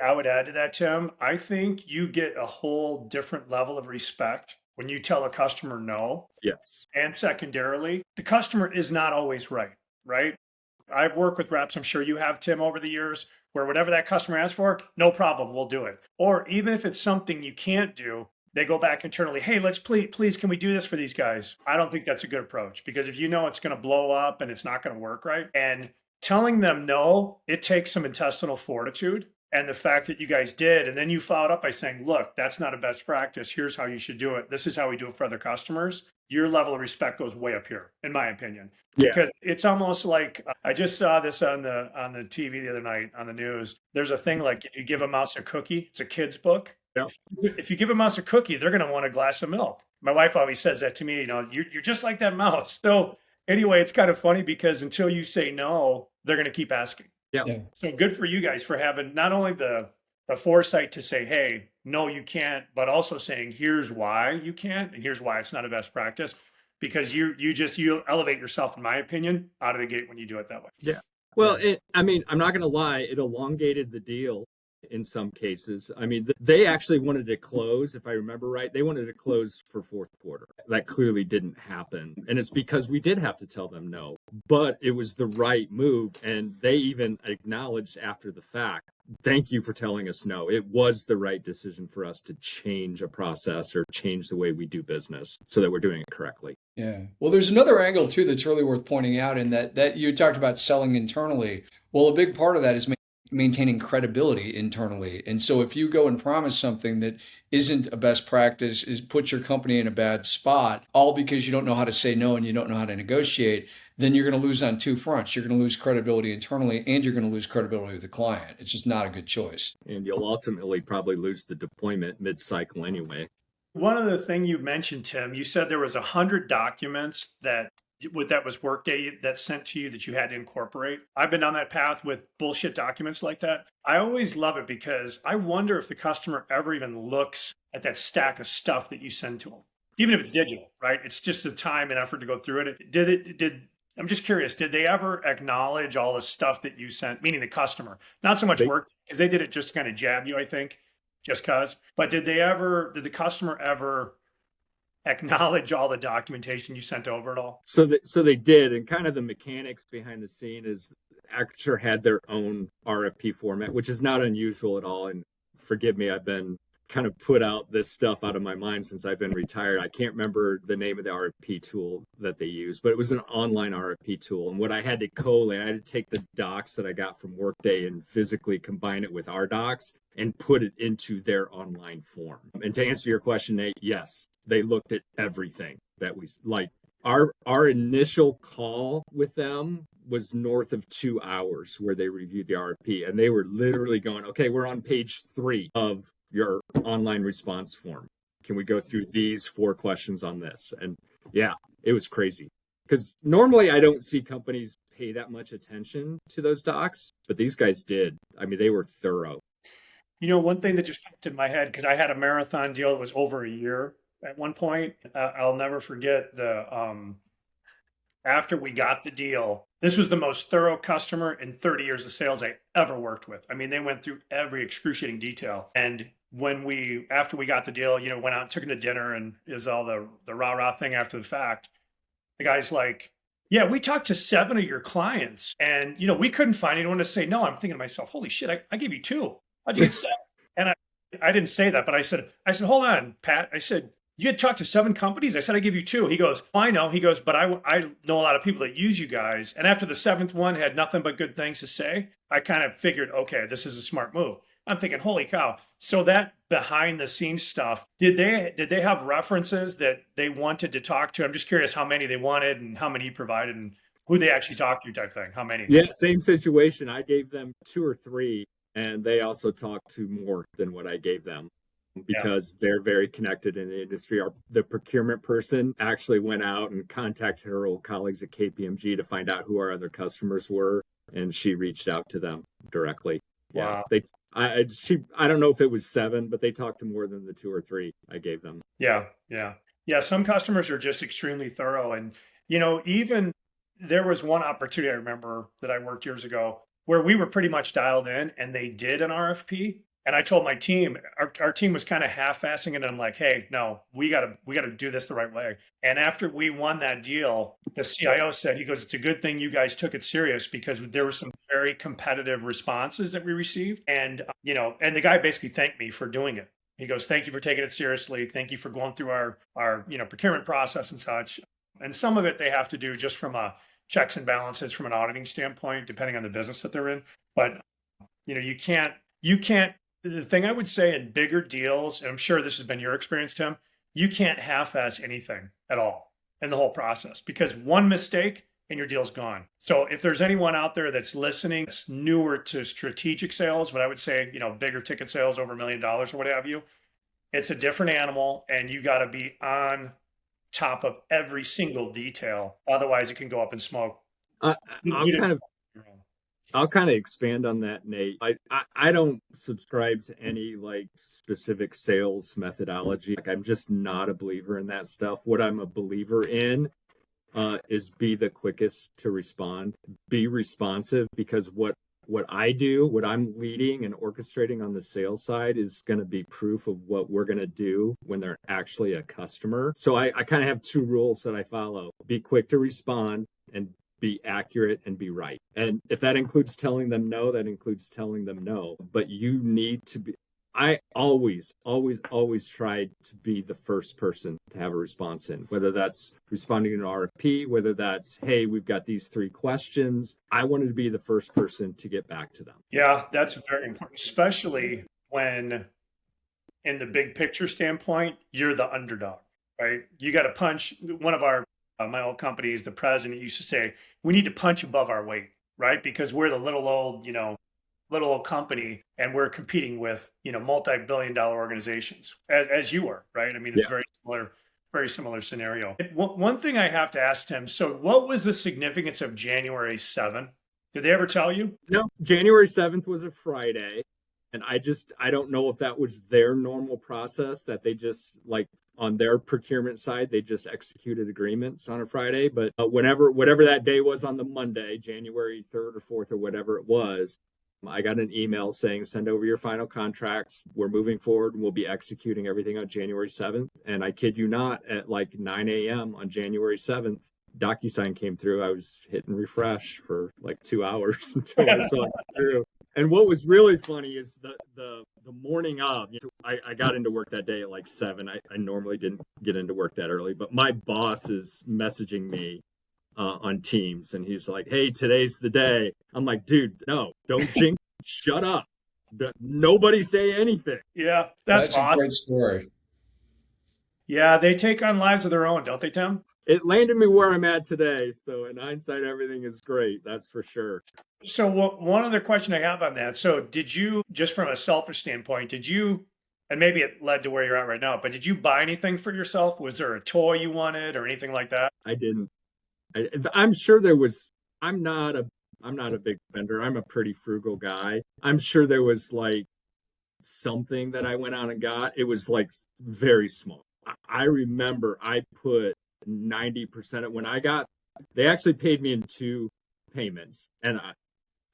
I would add to that, Tim. I think you get a whole different level of respect when you tell a customer no. Yes. And secondarily, the customer is not always right, right? I've worked with reps, I'm sure you have, Tim, over the years, where whatever that customer asks for, no problem, we'll do it. Or even if it's something you can't do, they go back internally, hey, let's please, can we do this for these guys? I don't think that's a good approach because if you know it's going to blow up and it's not going to work right, and telling them no, it takes some intestinal fortitude. And the fact that you guys did, and then you followed up by saying, look, that's not a best practice. Here's how you should do it. This is how we do it for other customers. Your level of respect goes way up here, in my opinion. Yeah. Because it's almost like I just saw this on the TV the other night on the news. There's a thing like if you give a mouse a cookie, it's a kid's book. Yep. If you give a mouse a cookie, they're going to want a glass of milk. My wife always says that to me, you're just like that mouse. So anyway, it's kind of funny because until you say no, they're going to keep asking. Yeah. So good for you guys for having not only the foresight to say, hey, no, you can't, but also saying, here's why you can't, and here's why it's not a best practice. Because you elevate yourself, in my opinion, out of the gate when you do it that way. Yeah. Well, I'm not going to lie, it elongated the deal in some cases. I mean, they actually wanted to close, if I remember right, they wanted to close for fourth quarter. That clearly didn't happen. And it's because we did have to tell them no, but it was the right move. And they even acknowledged after the fact, thank you for telling us no. It was the right decision for us to change a process or change the way we do business so that we're doing it correctly. Yeah. Well, there's another angle too that's really worth pointing out in that you talked about selling internally. Well, a big part of that is maintaining credibility internally. And so if you go and promise something that isn't a best practice, is put your company in a bad spot, all because you don't know how to say no and you don't know how to negotiate, then you're going to lose on two fronts. You're going to lose credibility internally and you're going to lose credibility with the client. It's just not a good choice. And you'll ultimately probably lose the deployment mid-cycle anyway. One other thing you mentioned, Tim, you said there was 100 documents that was Workday that sent to you that you had to incorporate. I've been on that path with bullshit documents like that. I always love it because I wonder if the customer ever even looks at that stack of stuff that you send to them, even if it's digital, right? It's just the time and effort to go through it. I'm just curious, did they ever acknowledge all the stuff that you sent, meaning the customer? Not so much work, because they did it just to kind of jab you, I think, just because. But did the customer ever acknowledge all the documentation you sent over at all? So they did, and kind of the mechanics behind the scene is Acture had their own RFP format, which is not unusual at all. And forgive me, I've been kind of put out this stuff out of my mind since I've been retired. I can't remember the name of the RFP tool that they used, but it was an online RFP tool. And what I had to collate, I had to take the docs that I got from Workday and physically combine it with our docs and put it into their online form. And to answer your question, Nate, yes, they looked at everything that we like. Our initial call with them was north of 2 hours where they reviewed the RFP, and they were literally going, okay, we're on page 3 of your online response form. Can we go through these 4 questions on this? And yeah, it was crazy because normally I don't see companies pay that much attention to those docs, but these guys did. I mean, they were thorough. One thing that just popped in my head, because I had a marathon deal that was over a year at one point. I'll never forget after we got the deal, this was the most thorough customer in 30 years of sales I ever worked with. I mean, they went through every excruciating detail. And after we got the deal, went out and took him to dinner and is all the rah-rah thing after the fact. The guy's like, yeah, we talked to 7 of your clients and, we couldn't find anyone to say no. I'm thinking to myself, holy shit, I gave you 2. How'd you get 7? And I didn't say that, but I said, hold on, Pat. I said, you had talked to 7 companies? I said, I give you 2. He goes, oh, I know. He goes, but I know a lot of people that use you guys. And after the 7th one had nothing but good things to say, I kind of figured, okay, this is a smart move. I'm thinking, holy cow. So that behind the scenes stuff, did they have references that they wanted to talk to? I'm just curious how many they wanted and how many you provided and who they actually talked to type thing. How many? Yeah, same situation. I gave them 2 or 3, and they also talked to more than what I gave them because they're very connected in the industry. The procurement person actually went out and contacted her old colleagues at KPMG to find out who our other customers were, and she reached out to them directly. Wow. Yeah, I don't know if it was 7, but they talked to more than the 2 or 3 I gave them. Yeah. Some customers are just extremely thorough. And, even there was one opportunity I remember that I worked years ago where we were pretty much dialed in and they did an RFP And I told my team, our team was kind of half-assing it. And I'm like, hey, no, we gotta do this the right way. And after we won that deal, the CIO said, he goes, it's a good thing you guys took it serious because there were some very competitive responses that we received. And, and the guy basically thanked me for doing it. He goes, thank you for taking it seriously. Thank you for going through our procurement process and such. And some of it they have to do just from a checks and balances from an auditing standpoint, depending on the business that they're in. But, you can't, the thing I would say in bigger deals, and I'm sure this has been your experience, Tim, you can't half-ass anything at all in the whole process because one mistake and your deal's gone. So if there's anyone out there that's listening, that's newer to strategic sales, what I would say, bigger ticket sales over $1 million or what have you, it's a different animal and you got to be on top of every single detail. Otherwise it can go up in smoke. I'll kind of expand on that, Nate. I don't subscribe to any like specific sales methodology. Like I'm just not a believer in that stuff. What I'm a believer in is be the quickest to respond, be responsive, because what I do, what I'm leading and orchestrating on the sales side is going to be proof of what we're going to do when they're actually a customer. So I kind of have two rules that I follow: be quick to respond and be accurate and be right. And if that includes telling them no, that includes telling them no. But you need to be, I always try to be the first person to have a response in, whether that's responding to an RFP, whether that's, hey, we've got these 3 questions. I wanted to be the first person to get back to them. Yeah, that's very important, especially when in the big picture standpoint, you're the underdog, right? You got to punch. One of my old companies, the president used to say, we need to punch above our weight, right? Because we're the little old company and we're competing with, multi-billion-dollar organizations as you were, right? I mean, it's very similar scenario. One thing I have to ask Tim, so what was the significance of January 7th? Did they ever tell you? No, January 7th was a Friday. And I don't know if that was their normal process, that they just like on their procurement side, they just executed agreements on a Friday. But whatever that day was on the Monday, January 3rd or 4th or whatever it was, I got an email saying, send over your final contracts. We're moving forward and we'll be executing everything on January 7th. And I kid you not, at like 9 a.m. on January 7th, DocuSign came through. I was hitting refresh for like 2 hours until I saw it through. And what was really funny is the morning of, I got into work that day at like 7. I normally didn't get into work that early, but my boss is messaging me on Teams, and he's like, hey, today's the day. I'm like, dude, no, don't jinx, shut up. Nobody say anything. Yeah, that's a great story. Yeah, they take on lives of their own, don't they, Tim? It landed me where I'm at today. So in hindsight, everything is great. That's for sure. So one other question I have on that. So did you, just from a selfish standpoint, and maybe it led to where you're at right now, but did you buy anything for yourself? Was there a toy you wanted or anything like that? I didn't. I'm sure there was. I'm not a big spender. I'm a pretty frugal guy. I'm sure there was like something that I went out and got. It was like very small. I remember I put 90% of when I got, they actually paid me in 2 payments, and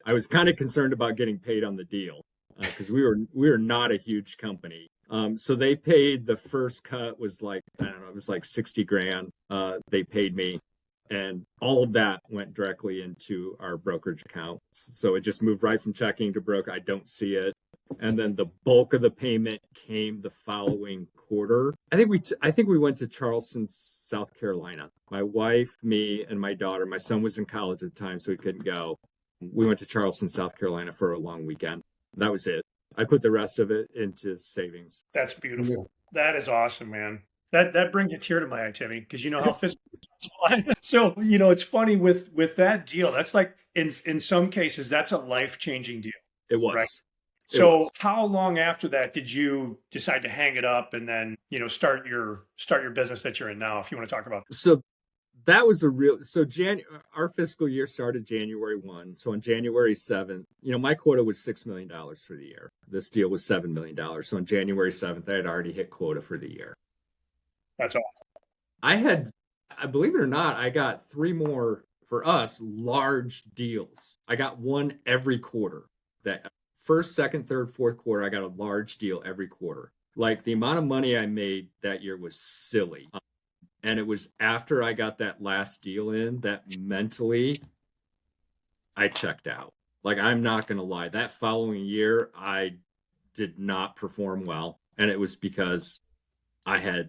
I was kind of concerned about getting paid on the deal because we were not a huge company. So they paid, the first cut was like, I don't know, it was like 60 grand. They paid me, and all of that went directly into our brokerage account. So it just moved right from checking to broker. I don't see it. And then the bulk of the payment came the following quarter. I think we went to Charleston, South Carolina. My wife, me, and my daughter. My son was in college at the time, so he couldn't go. We went to Charleston, South Carolina for a long weekend. That was it. I put the rest of it into savings. That's beautiful. That is awesome, man. That brings a tear to my eye, Timmy, because you know how fiscally responsible I am. So, it's funny with that deal. That's like in some cases, that's a life-changing deal. It was. Right? So how long after that did you decide to hang it up and then, start your business that you're in now, if you want to talk about that? So that was our fiscal year started January 1. So on January 7th, my quota was $6 million for the year. This deal was $7 million. So on January 7th, I had already hit quota for the year. That's awesome. I believe it or not, I got 3 more, for us, large deals. I got one every quarter first, second, third, fourth quarter, I got a large deal every quarter. Like the amount of money I made that year was silly. And it was after I got that last deal in that mentally I checked out. Like, I'm not going to lie. That following year, I did not perform well. And it was because I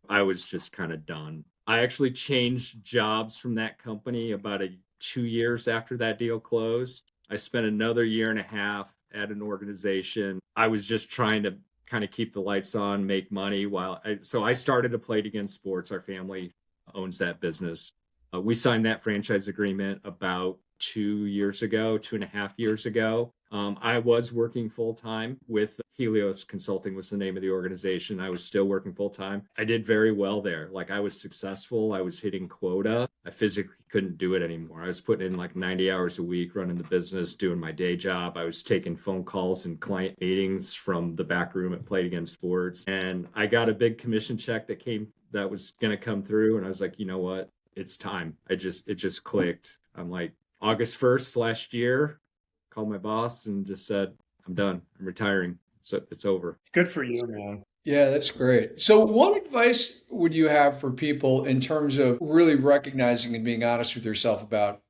was just kind of done. I actually changed jobs from that company about 2 years after that deal closed. I spent another year and a half at an organization. I was just trying to kind of keep the lights on, make money so I started to Play It Again Sports. Our family owns that business. We signed that franchise agreement about 2 years ago, 2.5 years ago. I was working full time with Helios Consulting was the name of the organization. I was still working full time. I did very well there. Like, I was successful. I was hitting quota. I physically couldn't do it anymore. I was putting in like 90 hours a week running the business, doing my day job. I was taking phone calls and client meetings from the back room at Play It Again Sports. And I got a big commission check that was going to come through. And I was like, you know what? It's time. It just clicked. I'm like, August 1st last year, called my boss and just said, I'm done. I'm retiring. So it's over. Good for you, man. Yeah, that's great. So what advice would you have for people in terms of really recognizing and being honest with yourself about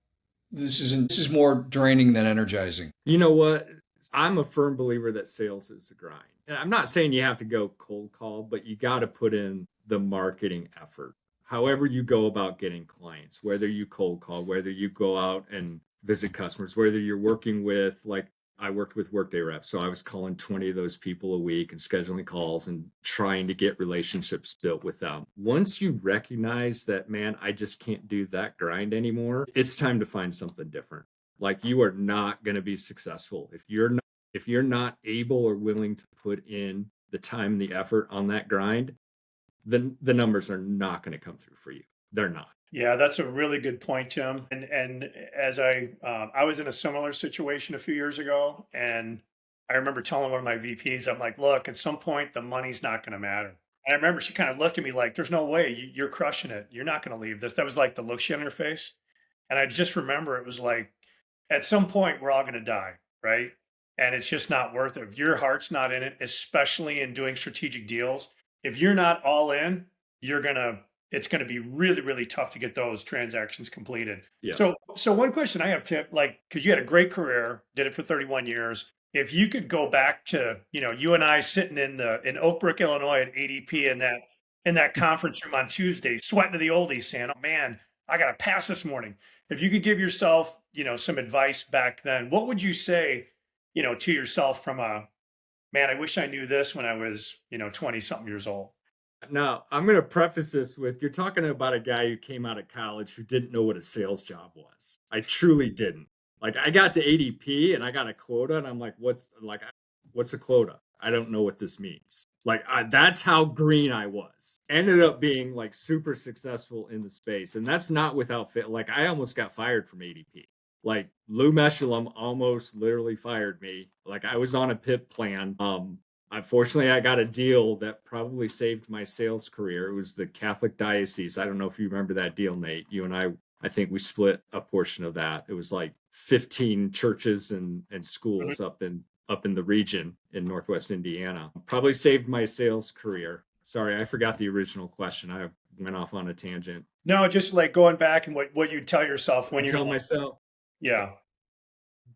this is more draining than energizing? You know what? I'm a firm believer that sales is a grind. And I'm not saying you have to go cold call, but you got to put in the marketing effort. However you go about getting clients, whether you cold call, whether you go out and visit customers, whether you're working with, like, I worked with Workday reps. So I was calling 20 of those people a week and scheduling calls and trying to get relationships built with them. Once you recognize that, man, I just can't do that grind anymore, it's time to find something different. Like, you are not going to be successful if you're not able or willing to put in the time and the effort on that grind. Then the numbers are not going to come through for you. They're not. Yeah, that's a really good point, Tim. And as I was in a similar situation a few years ago, and I remember telling one of my VPs, I'm like, look, at some point the money's not going to matter. And I remember she kind of looked at me like, there's no way you're crushing it. You're not going to leave this. That was like the look she had on her face. And I just remember it was like, at some point we're all going to die, right? And it's just not worth it. If your heart's not in it, especially in doing strategic deals, if you're not all in, it's going to be really, really tough to get those transactions completed. Yeah. So one question I have, Tim, like, because you had a great career, did it for 31 years. If you could go back to, you and I sitting in Oak Brook, Illinois at ADP in that conference room on Tuesday, sweating to the oldies, saying, oh man, I got to pass this morning. If you could give yourself, some advice back then, what would you say, to yourself from man, I wish I knew this when I was, 20 something years old? Now, I'm going to preface this with, you're talking about a guy who came out of college who didn't know what a sales job was. I truly didn't. Like, I got to ADP and I got a quota and I'm like, what's a quota? I don't know what this means. Like, that's how green I was. Ended up being like super successful in the space. And that's not without fit. Like, I almost got fired from ADP. Like, Lou Meshullam almost literally fired me. Like, I was on a PIP plan. Unfortunately, I got a deal that probably saved my sales career. It was the Catholic Diocese. I don't know if you remember that deal, Nate. You and I think we split a portion of that. It was like 15 churches and schools up in the region in Northwest Indiana. Probably saved my sales career. Sorry, I forgot the original question. I went off on a tangent. No, just like going back and what you tell yourself when you tell myself. Yeah.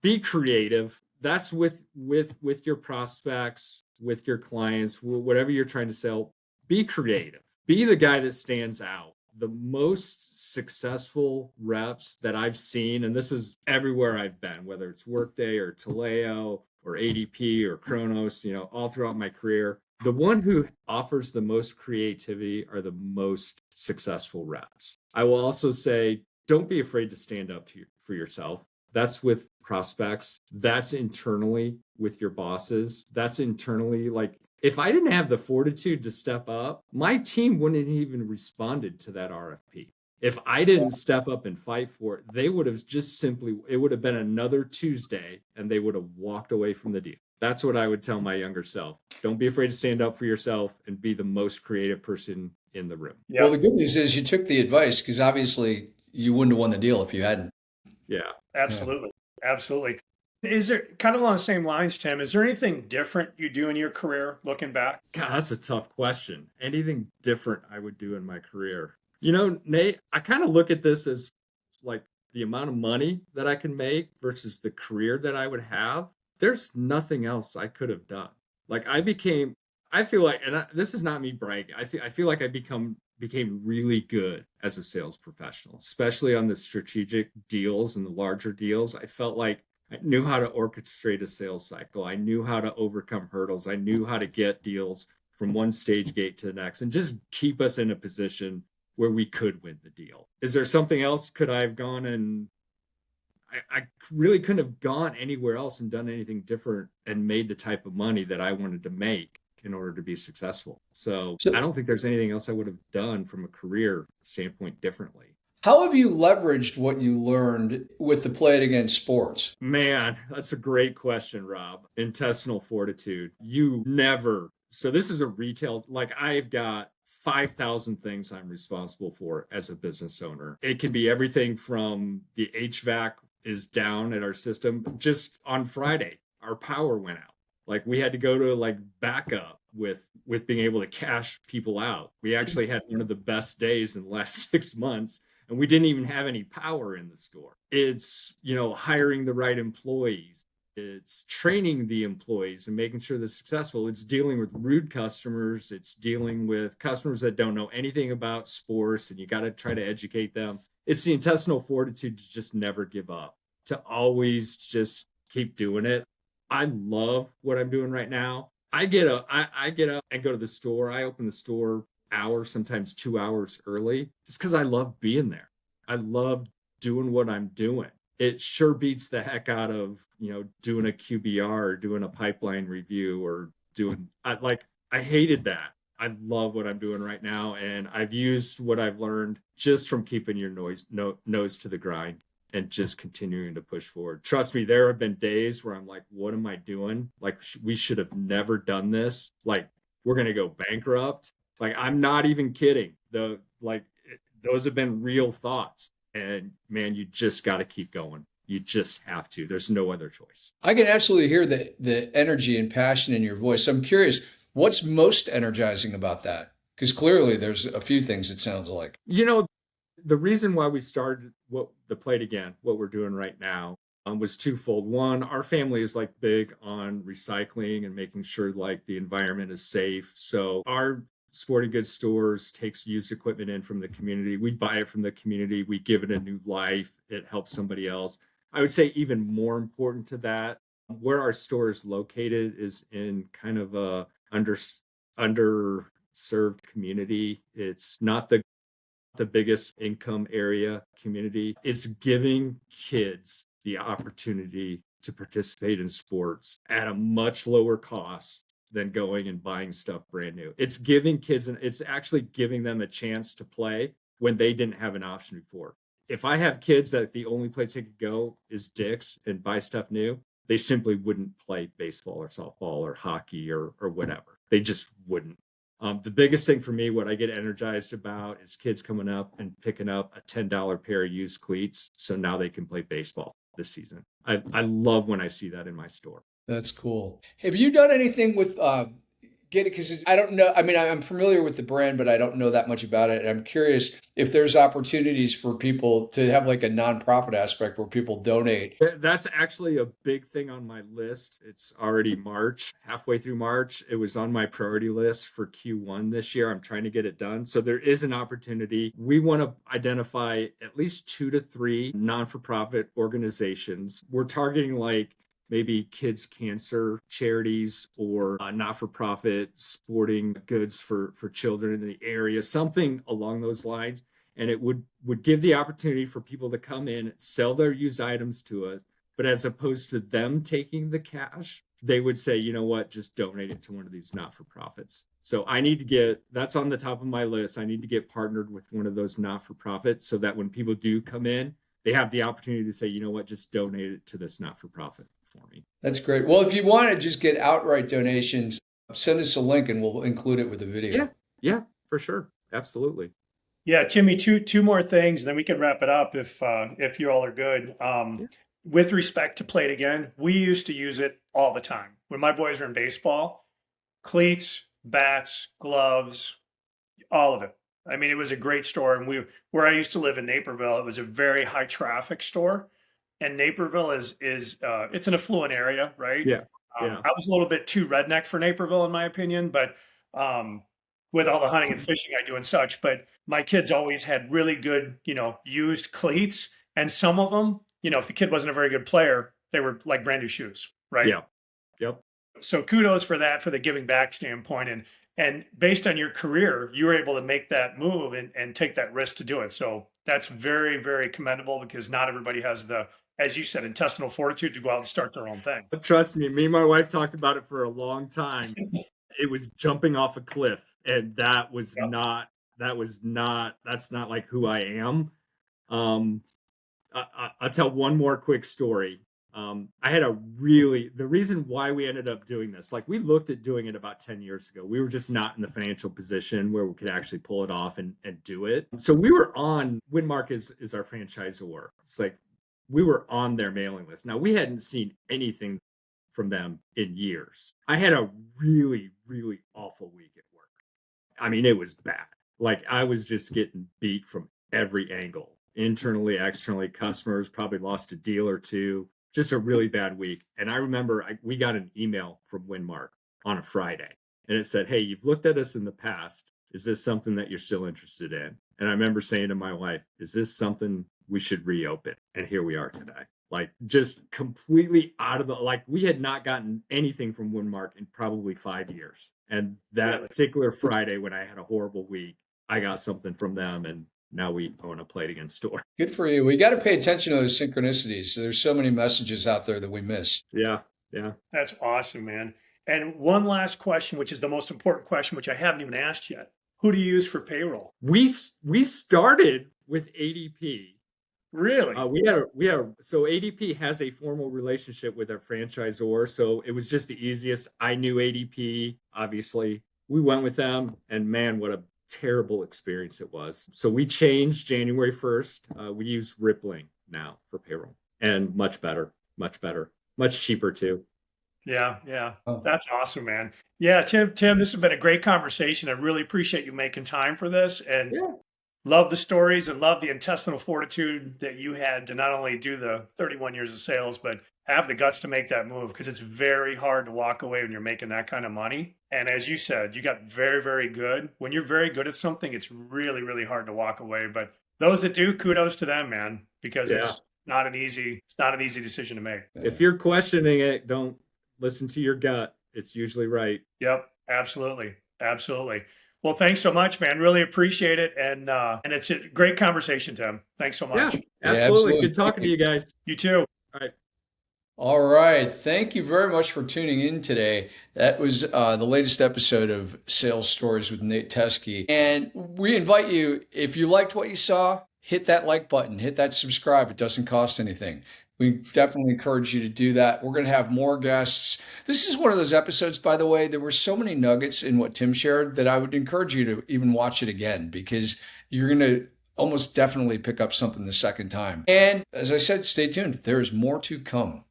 Be creative. That's with your prospects, with your clients, whatever you're trying to sell. Be creative. Be the guy that stands out. The most successful reps that I've seen, and this is everywhere I've been, whether it's Workday or Taleo or ADP or Kronos, all throughout my career, the one who offers the most creativity are the most successful reps. I will also say, don't be afraid to stand up for yourself. That's with prospects. That's internally with your bosses. That's internally, like, if I didn't have the fortitude to step up, my team wouldn't have even responded to that RFP. If I didn't step up and fight for it, they would have it would have been another Tuesday and they would have walked away from the deal. That's what I would tell my younger self. Don't be afraid to stand up for yourself and be the most creative person in the room. Yeah. Well, the good news is you took the advice, because obviously you wouldn't have won the deal if you hadn't. Yeah. Absolutely. Yeah. Absolutely. Is there, kind of along the same lines, Tim, is there anything different you do in your career looking back? God, that's a tough question. Anything different I would do in my career? You know, Nate, I kind of look at this as like the amount of money that I can make versus the career that I would have. There's nothing else I could have done. Like I feel like, and this is not me bragging. I feel like became really good as a sales professional, especially on the strategic deals and the larger deals. I felt like I knew how to orchestrate a sales cycle. I knew how to overcome hurdles. I knew how to get deals from one stage gate to the next and just keep us in a position where we could win the deal. Is there something else? Could I have gone and I really couldn't have gone anywhere else and done anything different and made the type of money that I wanted to make in order to be successful. So I don't think there's anything else I would have done from a career standpoint differently. How have you leveraged what you learned with the Play It Again sports? Man, that's a great question, Rob. Intestinal fortitude. You never. So this is a retail, like I've got 5,000 things I'm responsible for as a business owner. It can be everything from the HVAC is down at our system. Just on Friday, our power went out. Like we had to go to like backup with being able to cash people out. We actually had one of the best days in the last 6 months, and we didn't even have any power in the store. It's, hiring the right employees. It's training the employees and making sure they're successful. It's dealing with rude customers. It's dealing with customers that don't know anything about sports, and you got to try to educate them. It's the intestinal fortitude to just never give up, to always just keep doing it. I love what I'm doing right now. I get up and go to the store. I open the store hours, sometimes 2 hours early, just because I love being there. I love doing what I'm doing. It sure beats the heck out of, doing a QBR or doing a pipeline review or I hated that. I love what I'm doing right now. And I've used what I've learned just from keeping your nose to the grind and just continuing to push forward. Trust me, there have been days where I'm like, what am I doing? Like, we should have never done this. Like, we're going to go bankrupt. Like, I'm not even kidding. Those have been real thoughts. And man, you just got to keep going. You just have to. There's no other choice. I can absolutely hear the energy and passion in your voice. I'm curious, what's most energizing about that? Because clearly there's a few things it sounds like. The reason why we started what we're doing right now, was twofold. One, our family is like big on recycling and making sure like the environment is safe. So our sporting goods stores takes used equipment in from the community. We buy it from the community. We give it a new life. It helps somebody else. I would say even more important to that, where our store is located is in kind of a underserved community. It's not the biggest income area community. It's giving kids the opportunity to participate in sports at a much lower cost than going and buying stuff brand new. It's giving kids, and it's actually giving them a chance to play when they didn't have an option before. If I have kids that the only place they could go is Dick's and buy stuff new, they simply wouldn't play baseball or softball or hockey or whatever. They just wouldn't. The biggest thing for me, what I get energized about, is kids coming up and picking up a $10 pair of used cleats, so now they can play baseball this season. I love when I see that in my store. That's cool. Have you done anything with because I don't know. I mean, I'm familiar with the brand, but I don't know that much about it. And I'm curious if there's opportunities for people to have like a nonprofit aspect where people donate. That's actually a big thing on my list. It's already March, halfway through March. It was on my priority list for Q1 this year. I'm trying to get it done. So there is an opportunity. We want to identify at least 2 to 3 non-for-profit organizations. We're targeting like maybe kids' cancer charities or not-for-profit sporting goods for children in the area, something along those lines. And it would give the opportunity for people to come in, sell their used items to us, but as opposed to them taking the cash, they would say, you know what, just donate it to one of these not-for-profits. So that's on the top of my list. I need to get partnered with one of those not-for-profits so that when people do come in, they have the opportunity to say, you know what, just donate it to this not-for-profit for me. That's great. Well, if you want to just get outright donations, send us a link and we'll include it with the video. Yeah, for sure. Absolutely. Yeah, Timmy, two more things, and then we can wrap it up if you all are good. with respect to play it again, we used to use it all the time. When my boys were in baseball, cleats, bats, gloves, all of it. I mean, it was a great store. And where I used to live in Naperville, it was a very high traffic store. And Naperville is it's an affluent area, right? Yeah. Yeah. I was a little bit too redneck for Naperville, in my opinion, but with all the hunting and fishing I do and such. But my kids always had really good, used cleats. And some of them, if the kid wasn't a very good player, they were like brand new shoes, right? Yeah. Yep. So kudos for that, for the giving back standpoint. And based on your career, you were able to make that move and take that risk to do it. So that's very, very commendable, because not everybody has the, as you said, intestinal fortitude to go out and start their own thing. But trust me and my wife talked about it for a long time. It was jumping off a cliff, and that's not like who I am. I'll tell one more quick story. I had the reason why we ended up doing this, like, we looked at doing it about 10 years ago. We were just not in the financial position where we could actually pull it off and do it. So we were on, Winmark is our franchisor. It's like, we were on their mailing list. Now, we hadn't seen anything from them in years. I had a really, really awful week at work. I mean, it was bad. Like, I was just getting beat from every angle. Internally, externally, customers probably lost a deal or two. Just a really bad week. And I remember we got an email from Winmark on a Friday, and it said, "Hey, you've looked at us in the past. Is this something that you're still interested in?" And I remember saying to my wife, "Is this something we should reopen?" And here we are today. Like, just completely out of like, we had not gotten anything from Winmark in probably 5 years. And that particular Friday, when I had a horrible week, I got something from them, and now we own a Play It Again store. Good for you. We got to pay attention to those synchronicities. There's so many messages out there that we miss. Yeah. That's awesome, man. And one last question, which is the most important question, which I haven't even asked yet. Who do you use for payroll? We started with ADP. Really? So ADP has a formal relationship with our franchisor. So it was just the easiest. I knew ADP, obviously. We went with them, and man, what a terrible experience it was. So we changed January 1st. We use Rippling now for payroll, and much better, much cheaper too. Yeah. Oh. That's awesome, man. Yeah, Tim, this has been a great conversation. I really appreciate you making time for this, and love the stories and love the intestinal fortitude that you had to not only do the 31 years of sales, but have the guts to make that move, because it's very hard to walk away when you're making that kind of money. And as you said, you got very, very good. When you're very good at something, it's really, really hard to walk away. But those that do, kudos to them, man, because it's not an easy decision to make. If you're questioning it, don't listen to your gut. It's usually right. Yep, absolutely. Well, thanks so much, man. Really appreciate it. And it's a great conversation, Tim. Thanks so much. Yeah, absolutely. Good talking to you guys. You too. All right. All right. Thank you very much for tuning in today. That was the latest episode of Sales Stories with Nate Teske. And we invite you, if you liked what you saw, hit that like button, hit that subscribe. It doesn't cost anything. We definitely encourage you to do that. We're going to have more guests. This is one of those episodes, by the way, there were so many nuggets in what Tim shared that I would encourage you to even watch it again, because you're going to almost definitely pick up something the second time. And as I said, stay tuned. There is more to come.